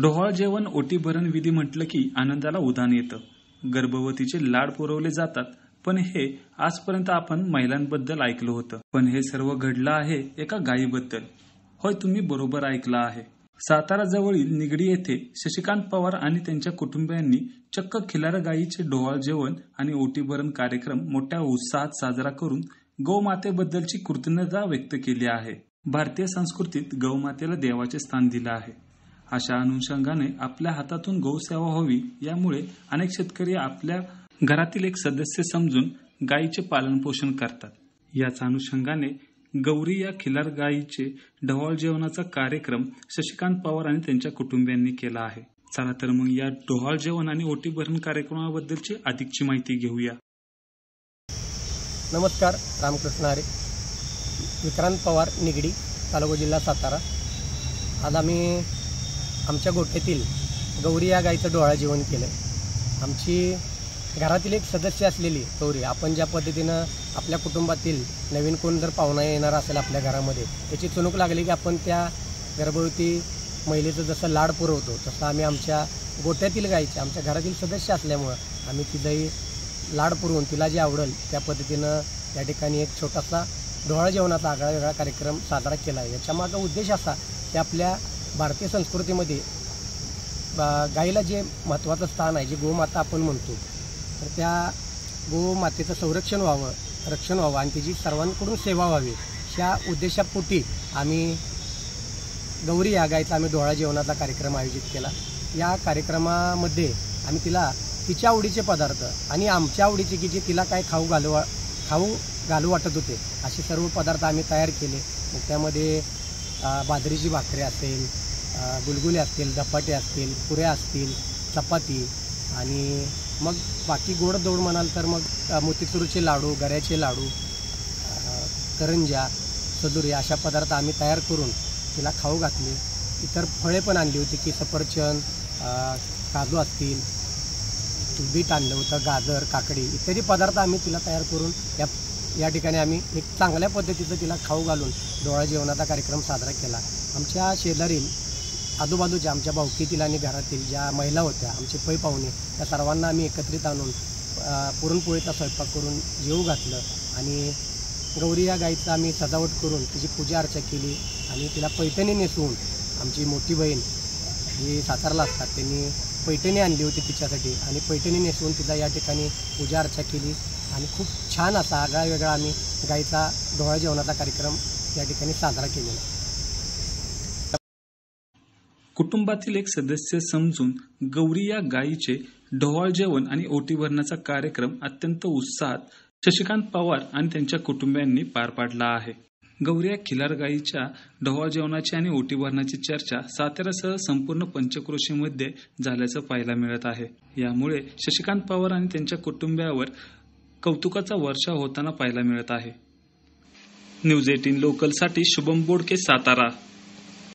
डोहाळ जेवण ओटी भरण विधी म्हटलं की आनंदाला उधाण येतं. गर्भवतीचे लाड पुरवले जातात. पण हे आजपर्यंत आपण महिलांबद्दल ऐकलं होतं. पण हे सर्व घडलं आहे एका गायीबद्दल. होय, तुम्ही बरोबर ऐकलं आहे. सातारा जवळील निगडी येथे शशिकांत पवार आणि त्यांच्या कुटुंबियांनी चक्क खिलार गायीचे डोहाळ जेवण आणि ओटी भरण कार्यक्रम मोठ्या उत्साहात साजरा करून गौमातेबद्दलची कृतज्ञता व्यक्त केली आहे. भारतीय संस्कृतीत गौमातेला देवाचे स्थान दिलं आहे. अशा अनुषंगाने आपल्या हातातून गौसेवा व्हावी यामुळे अनेक शेतकरी आपल्या घरातील एक सदस्य समजून गायीचे पालनपोषण करतात. याच अनुषंगाने गौरी या खिलार गायीचे डोहाळ जेवणाचा कार्यक्रम शशिकांत पवार आणि त्यांच्या कुटुंबियांनी केला आहे. चला तर मग या डोहाळ जेवण आणि ओटी भरण कार्यक्रमाबद्दलची अधिकची माहिती घेऊया. नमस्कार, रामकृष्ण हरी. विक्रांत पवार, निगडी, तालुका जिल्हा सातारा. आज आम्ही आमच्या गोठ्यातील गौरी या गाईचं डोहाळ जेवण केलं. आमची घरातील एक सदस्य असलेली गौरी, आपण ज्या पद्धतीनं आपल्या कुटुंबातील नवीन कोण जर पाहुणा येणार असेल आपल्या घरामध्ये, त्याची चुणूक लागली की आपण त्या गर्भवती महिलेचं जसं लाड पुरवतो तसं आम्ही आमच्या गोठ्यातील गाईचे, आमच्या घरातील सदस्य असल्यामुळं आम्ही तिलाही लाड पुरवून तिला जे आवडेल त्या पद्धतीनं या ठिकाणी एक छोटासा डोहाळ जेवणाचा आगळा वेगळा कार्यक्रम साजरा केला आहे. याच्यामागचा उद्देश असा की आपल्या भारतीय संस्कृतीमध्ये गाईला जे महत्त्वाचं स्थान आहे, जे गोमाता आपण म्हणतो, तर त्या गोमातेचं संरक्षण व्हावं, रक्षण व्हावं आणि तिची सर्वांकडून सेवा व्हावी, ह्या उद्देशापोटी आम्ही गौरी या गाईचा आम्ही डोहाळ जेवणाचा कार्यक्रम आयोजित केला. या कार्यक्रमामध्ये आम्ही तिला तिच्या आवडीचे पदार्थ आणि आमच्या आवडीचे की जे तिला काय खाऊ घालू वाटत होते असे सर्व पदार्थ आम्ही तयार केले. मग त्यामध्ये बाजरीची भाकरी असेल, गुलगुले असतील, धपाटे असतील, पुऱ्या असतील, चपाती आणि मग बाकी गोडधोड म्हणाल तर मग मोतीचूरचे लाडू, गऱ्याचे लाडू, करंज्या, सदुरी अशा पदार्थ आम्ही तयार करून तिला खाऊ घातले. इतर फळे पण आणली होती की सफरचंद, काजू असतील, बीट आणलं होतं, गाजर, काकडी इत्यादी पदार्थ आम्ही तिला तयार करून या ठिकाणी आम्ही एक चांगल्या पद्धतीचं तिला खाऊ घालून डोहाळ जेवणाचा कार्यक्रम साजरा केला. आमच्या शेजारील आजूबाजूच्या आमच्या भावकीतील आणि घरातील ज्या महिला होत्या, आमचे पै पाहुणे, त्या सर्वांना आम्ही एकत्रित आणून पुरणपोळीचा स्वयंपाक करून जेवू घातलं आणि गौरी या गाईचं आम्ही सजावट करून तिची पूजा अर्चा केली आणि तिला पैठणी नेसवून आमची मोठी बहीण जी सातारला असतात त्यांनी पैठणी आणली होती तिच्यासाठी आणि पैठणी नेसवून तिला या ठिकाणी पूजा अर्चा केली आणि खूप छान असा आगळा वेगळा आम्ही गाईचा डोहाळ जेवणाचा कार्यक्रम या ठिकाणी साजरा केलेला. कुटुंबातील एक सदस्य समजून गौरी या गायीचे डोहाळ जेवण आणि ओटी भरण्याचा कार्यक्रम अत्यंत उत्साहात शशिकांत पवार आणि त्यांच्या कुटुंबियांनी पार पाडला आहे. गौरी या खिलार गायीच्या डोहाळ जेवणाची आणि ओटी भरण्याची चर्चा साताऱ्यासह संपूर्ण पंचक्रोशीमध्ये झाल्याचं पाहायला मिळत आहे. यामुळे शशिकांत पवार आणि त्यांच्या कुटुंबियावर कौतुकाचा वर्षाव होताना पाहायला मिळत आहे. न्यूज 18 लोकलसाठी शुभम बोडके, सातारा.